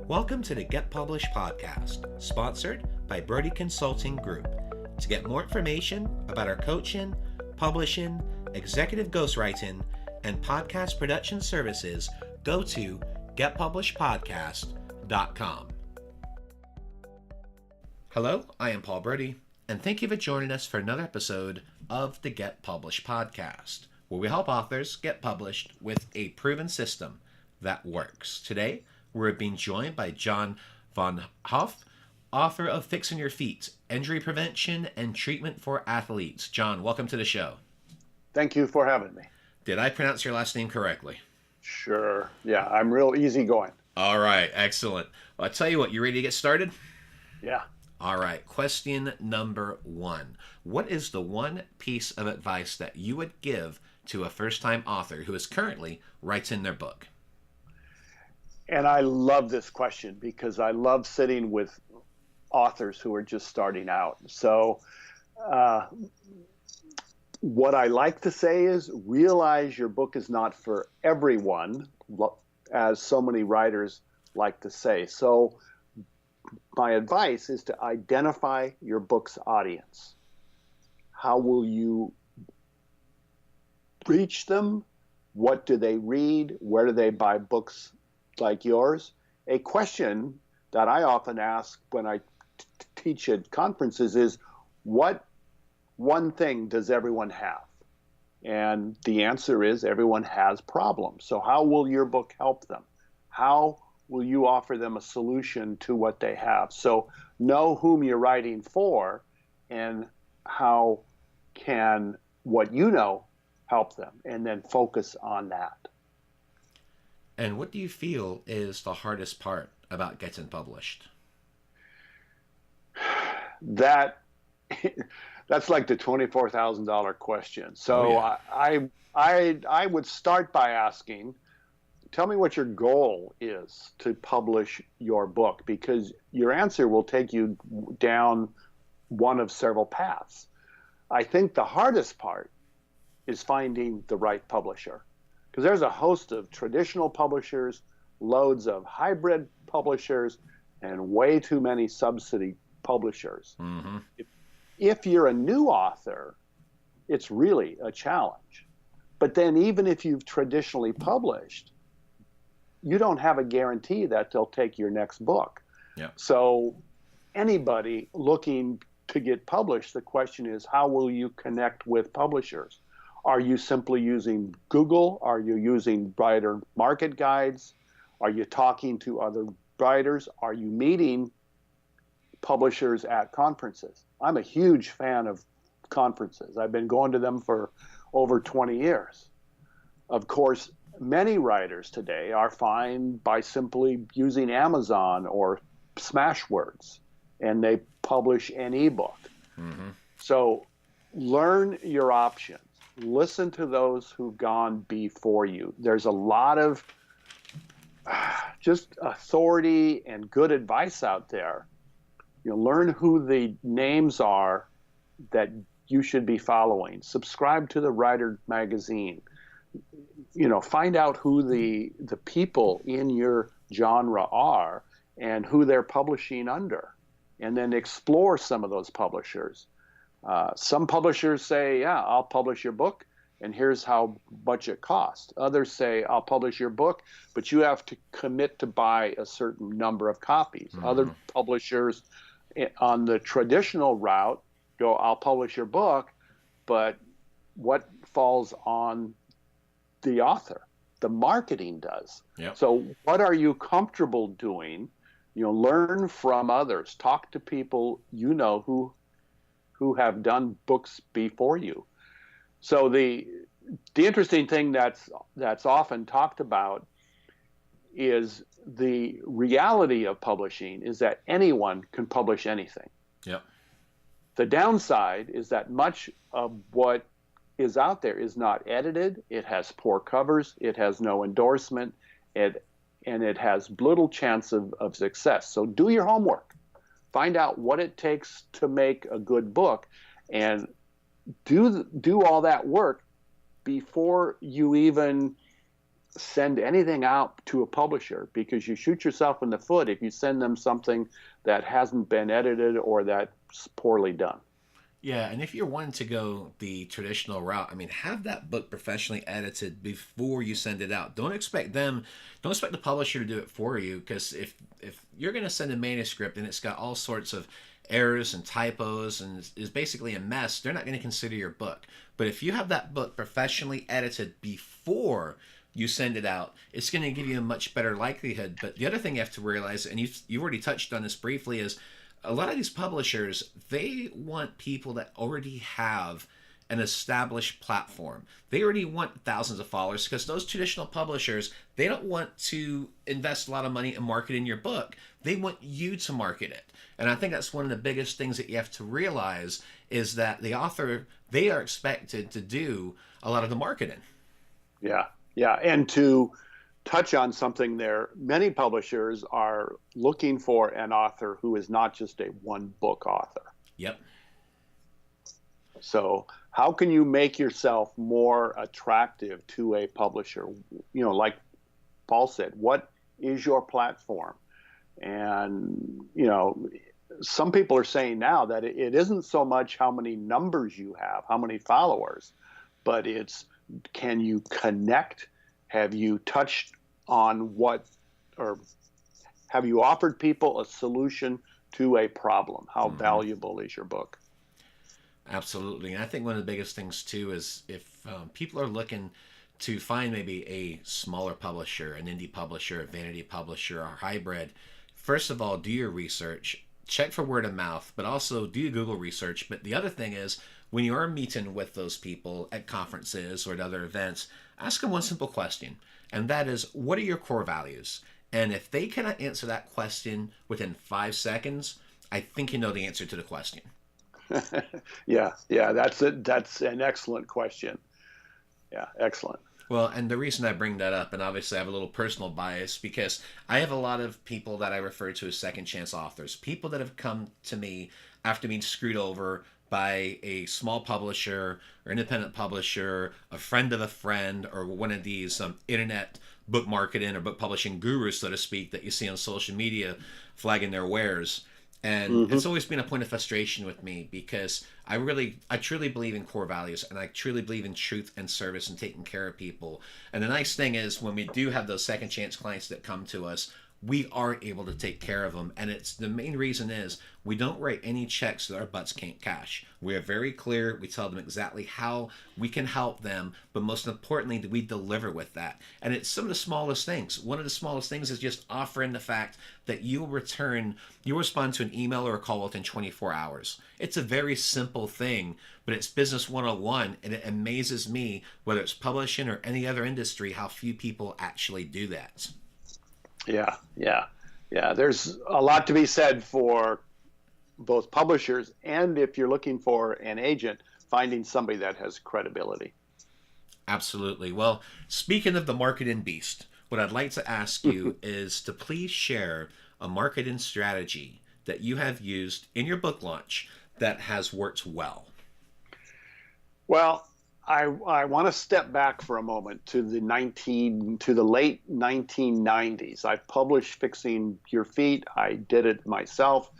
Welcome to the Get Published podcast, sponsored by Brodie Consulting Group. To get more information about our coaching, publishing, executive ghostwriting, and podcast production services, go to getpublishedpodcast.com. Hello, I am Paul Brodie, and thank you for joining us for another episode of the Get Published podcast, where we help authors get published with a proven system that works. Today, we're being joined by John Vonhof, author of Fixing Your Feet, Injury Prevention and Treatment for Athletes. John, welcome to the show. Thank you for having me. Did I pronounce your last name correctly? Sure. Yeah, I'm real easygoing. All right, excellent. Well, I'll tell you what, you ready to get started? Yeah. All right, question number 1. What is the one piece of advice that you would give to a first-time author who is currently writing their book? And I love this question because I love sitting with authors who are just starting out. So what I like to say is realize your book is not for everyone, as so many writers like to say. So my advice is to identify your book's audience. How will you reach them? What do they read? Where do they buy books like yours? A question that I often ask when I teach at conferences is, what one thing does everyone have? And the answer is everyone has problems. So how will your book help them? How will you offer them a solution to what they have? So know whom you're writing for and how can what you know help them, and then focus on that. And what do you feel is the hardest part about getting published? That's like the $24,000 question. So I would start by asking, tell me what your goal is to publish your book, because your answer will take you down one of several paths. I think the hardest part is finding the right publisher, because there's a host of traditional publishers, loads of hybrid publishers, and way too many subsidy publishers. Mm-hmm. If you're a new author, it's really a challenge. But then even if you've traditionally published, you don't have a guarantee that they'll take your next book. Yeah. So anybody looking to get published, the question is, how will you connect with publishers? Are you simply using Google? Are you using writer market guides? Are you talking to other writers? Are you meeting publishers at conferences? I'm a huge fan of conferences. I've been going to them for over 20 years. Of course, many writers today are fine by simply using Amazon or Smashwords, and they publish an ebook. Mm-hmm. So learn your options. Listen to those who've gone before you. There's a lot of just authority and good advice out there. Learn who the names are that you should be following. Subscribe to the Writer magazine. Find out who the people in your genre are and who they're publishing under, and then explore some of those publishers. Some publishers say, yeah, I'll publish your book, and here's how much it costs. Others say, I'll publish your book, but you have to commit to buy a certain number of copies. Mm-hmm. Other publishers on the traditional route go, I'll publish your book, but what falls on the author? The marketing does. Yep. So what are you comfortable doing? Learn from others. Talk to people who have done books before you. So the interesting thing that's often talked about is the reality of publishing is that anyone can publish anything. Yep. The downside is that much of what is out there is not edited. It has poor covers. It has no endorsement. And it has little chance of success. So do your homework. Find out what it takes to make a good book, and do all that work before you even send anything out to a publisher, because you shoot yourself in the foot if you send them something that hasn't been edited or that's poorly done. Yeah, and if you're wanting to go the traditional route, I mean, have that book professionally edited before you send it out. Don't expect the publisher to do it for you, because if you're going to send a manuscript and it's got all sorts of errors and typos and is basically a mess, they're not going to consider your book. But if you have that book professionally edited before you send it out, it's going to give you a much better likelihood. But the other thing you have to realize, and you've already touched on this briefly, is a lot of these publishers, they want people that already have an established platform. They already want thousands of followers, because those traditional publishers, they don't want to invest a lot of money in marketing your book. They want you to market it. And I think that's one of the biggest things that you have to realize, is that the author, they are expected to do a lot of the marketing. Yeah, yeah. And to touch on something there, many publishers are looking for an author who is not just a one book author. Yep. So how can you make yourself more attractive to a publisher? You know, like Paul said, what is your platform? And, you know, some people are saying now that it isn't so much how many numbers you have, how many followers, but it's, can you connect? Have you touched on what, or have you offered people a solution to a problem? How valuable is your book? Absolutely. And I think one of the biggest things too is if people are looking to find maybe a smaller publisher, an indie publisher, a vanity publisher, or hybrid, first of all, do your research, check for word of mouth, but also do your Google research. But the other thing is, when you are meeting with those people at conferences or at other events, ask them one simple question, and that is, what are your core values? And if they cannot answer that question within 5 seconds, I think you know the answer to the question. Yeah, that's it. That's an excellent question. Yeah, excellent. Well, and the reason I bring that up, and obviously I have a little personal bias, because I have a lot of people that I refer to as second chance authors, people that have come to me after being screwed over by a small publisher or independent publisher, a friend of a friend, or one of these internet book marketing or book publishing gurus, so to speak, that you see on social media flagging their wares. And it's always been a point of frustration with me, because I truly believe in core values, and I truly believe in truth and service and taking care of people. And the nice thing is, when we do have those second chance clients that come to us, we are able to take care of them. And it's the main reason is we don't write any checks that our butts can't cash. We are very clear. We tell them exactly how we can help them, but most importantly, we deliver with that. And it's some of the smallest things. One of the smallest things is just offering the fact that you'll respond to an email or a call within 24 hours. It's a very simple thing, but it's business 101, and it amazes me, whether it's publishing or any other industry, how few people actually do that. Yeah. There's a lot to be said for both publishers, and if you're looking for an agent, finding somebody that has credibility. Absolutely. Well, speaking of the marketing beast, what I'd like to ask you is to please share a marketing strategy that you have used in your book launch that has worked well. Well, I want to step back for a moment to the late 1990s. I published Fixing Your Feet. I did it myself,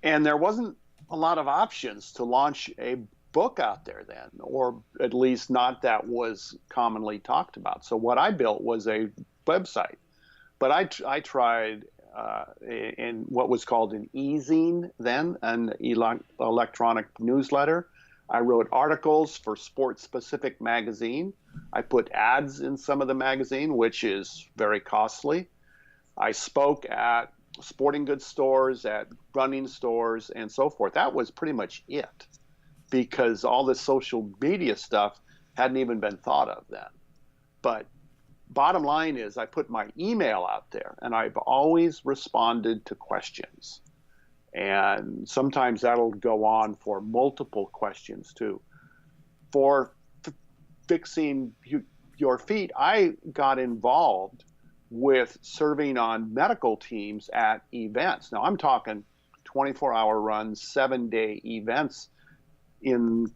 and there wasn't a lot of options to launch a book out there then, or at least not that was commonly talked about. So what I built was a website, but I tried in what was called an e-zine then, an electronic newsletter. I wrote articles for sports-specific magazine. I put ads in some of the magazine, which is very costly. I spoke at sporting goods stores, at running stores, and so forth. That was pretty much it, because all this social media stuff hadn't even been thought of then. But bottom line is, I put my email out there, and I've always responded to questions. And sometimes that'll go on for multiple questions too. For Fixing Your Feet, I got involved with serving on medical teams at events. Now I'm talking 24-hour runs, 7-day events in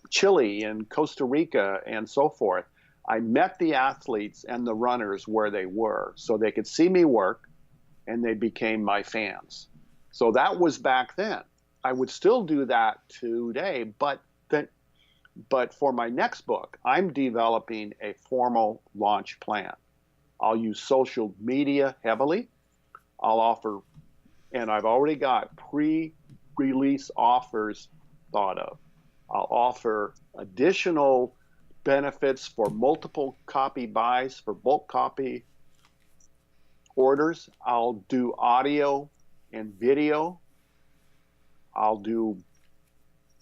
Chile and Costa Rica and so forth. I met the athletes and the runners where they were so they could see me work, and they became my fans. So that was back then. I would still do that today, but for my next book, I'm developing a formal launch plan. I'll use social media heavily. I'll offer, and I've already got pre-release offers thought of. I'll offer additional benefits for multiple copy buys, for bulk copy orders. I'll do audio and video. I'll do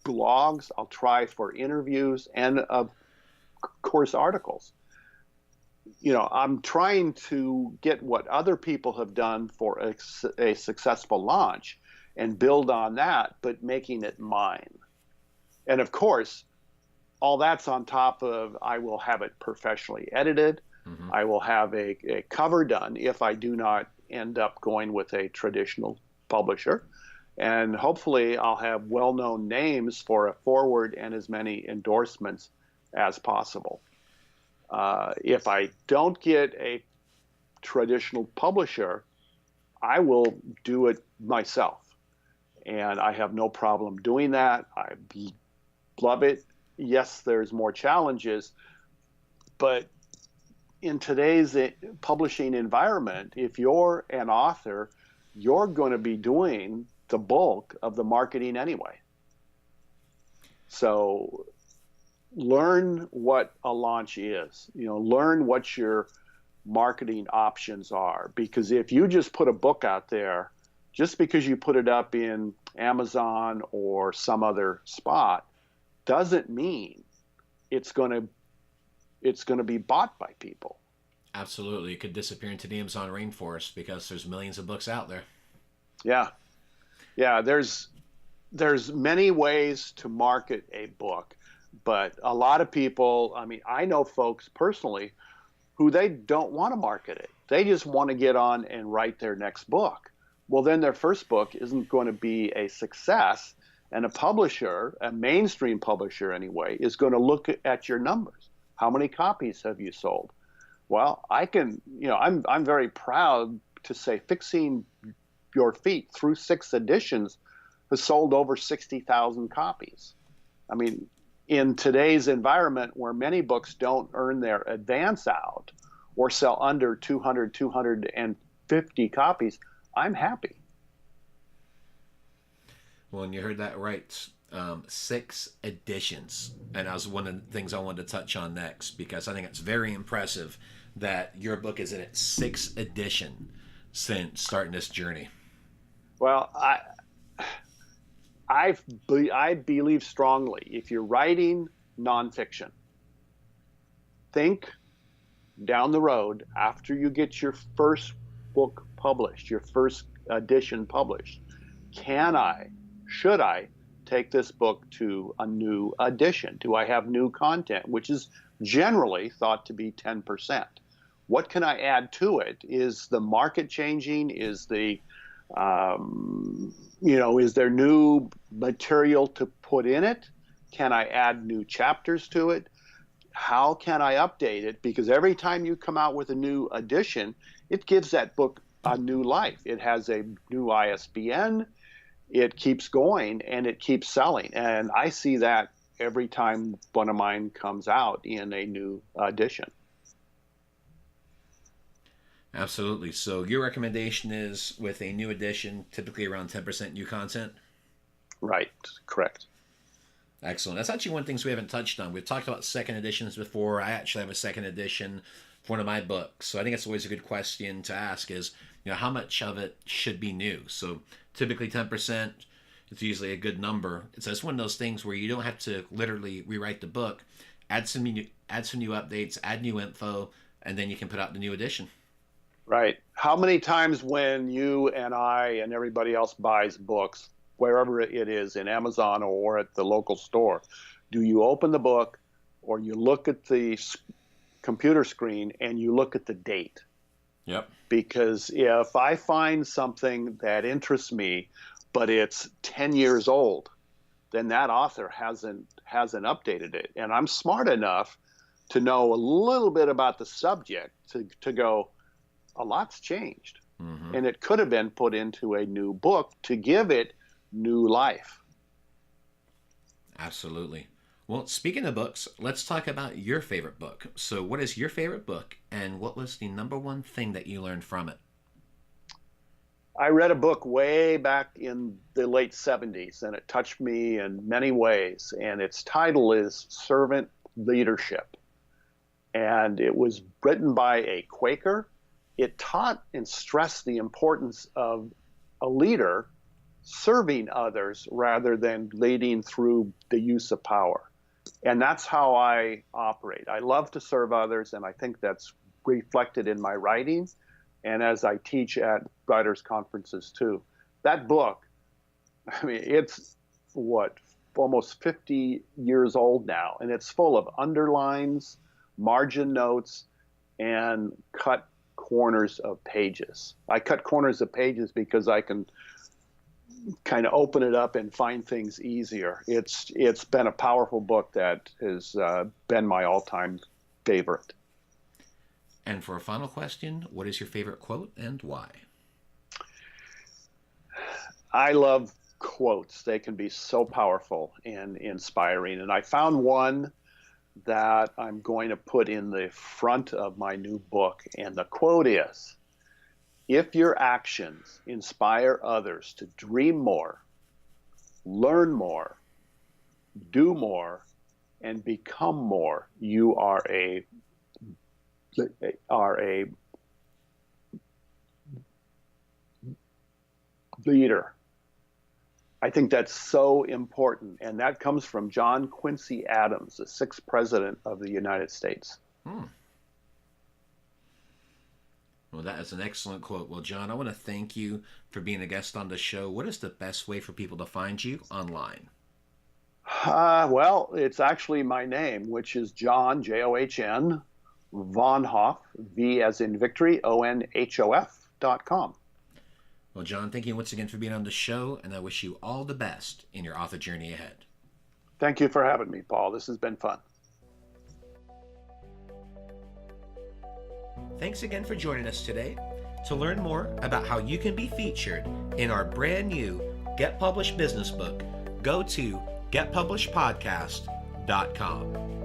blogs. I'll try for interviews and, of course, articles. I'm trying to get what other people have done for a successful launch and build on that, but making it mine. And of course, all that's on top of, I will have it professionally edited. Mm-hmm. I will have a cover done if I do not end up going with a traditional publisher. And hopefully I'll have well-known names for a forward and as many endorsements as possible. If I don't get a traditional publisher, I will do it myself. And I have no problem doing that. I love it. Yes, there's more challenges, but in today's publishing environment, if you're an author, you're going to be doing the bulk of the marketing anyway. So learn what a launch is. Learn what your marketing options are, because if you just put a book out there, just because you put it up in Amazon or some other spot, doesn't mean it's going to be bought by people. Absolutely. It could disappear into the Amazon rainforest because there's millions of books out there. Yeah. There's many ways to market a book, but a lot of people, I know folks personally who they don't want to market it. They just want to get on and write their next book. Well, then their first book isn't going to be a success. And a publisher, a mainstream publisher anyway, is going to look at your numbers. How many copies have you sold? Well, I'm very proud to say Fixing Your Feet through 6 editions has sold over 60,000 copies. In today's environment where many books don't earn their advance out or sell under 200, 250 copies, I'm happy. Well, and you heard that right. 6 editions. And that was one of the things I wanted to touch on next, because I think it's very impressive that your book is in its 6th edition since starting this journey. Well, I believe strongly, if you're writing nonfiction, think down the road after you get your first book published, your first edition published. Should I take this book to a new edition? Do I have new content, which is generally thought to be 10%? What can I add to it? Is the market changing? Is is there new material to put in it? Can I add new chapters to it? How can I update it? Because every time you come out with a new edition, it gives that book a new life. It has a new ISBN. It keeps going and it keeps selling. And I see that every time one of mine comes out in a new edition. Absolutely. So your recommendation is, with a new edition, typically around 10% new content? Right. Correct. Excellent. That's actually one of the things we haven't touched on. We've talked about second editions before. I actually have a second edition for one of my books. So I think it's always a good question to ask is, how much of it should be new? So typically 10%, it's usually a good number. It's one of those things where you don't have to literally rewrite the book, add some new updates, add new info, and then you can put out the new edition. Right. How many times when you and I and everybody else buys books, wherever it is, in Amazon or at the local store, do you open the book or you look at the computer screen and you look at the date? Yep. Because if I find something that interests me, but it's 10 years old, then that author hasn't updated it. And I'm smart enough to know a little bit about the subject to go, a lot's changed. Mm-hmm. And it could have been put into a new book to give it new life. Absolutely. Well, speaking of books, let's talk about your favorite book. So what is your favorite book, and what was the number one thing that you learned from it? I read a book way back in the late 70s, and it touched me in many ways. And its title is Servant Leadership. And it was written by a Quaker. It taught and stressed the importance of a leader serving others rather than leading through the use of power. And that's how I operate. I love to serve others, and I think that's reflected in my writing and as I teach at writers' conferences too. That book, I mean, it's almost 50 years old now, and it's full of underlines, margin notes, and cut corners of pages. I cut corners of pages because I can kind of open it up and find things easier. It's been a powerful book that has been my all-time favorite. And for a final question, what is your favorite quote and why? I love quotes. They can be so powerful and inspiring. And I found one that I'm going to put in the front of my new book. And the quote is, "If your actions inspire others to dream more, learn more, do more, and become more, you are a leader." I think that's so important, and that comes from John Quincy Adams, the 6th president of the United States. Well, that is an excellent quote. Well, John, I want to thank you for being a guest on the show. What is the best way for people to find you online? Well, it's actually my name, which is John, John, Vonhof, V as in victory, ONHOF.com. Well, John, thank you once again for being on the show, and I wish you all the best in your author journey ahead. Thank you for having me, Paul. This has been fun. Thanks again for joining us today. To learn more about how you can be featured in our brand new Get Published business book, go to getpublishedpodcast.com.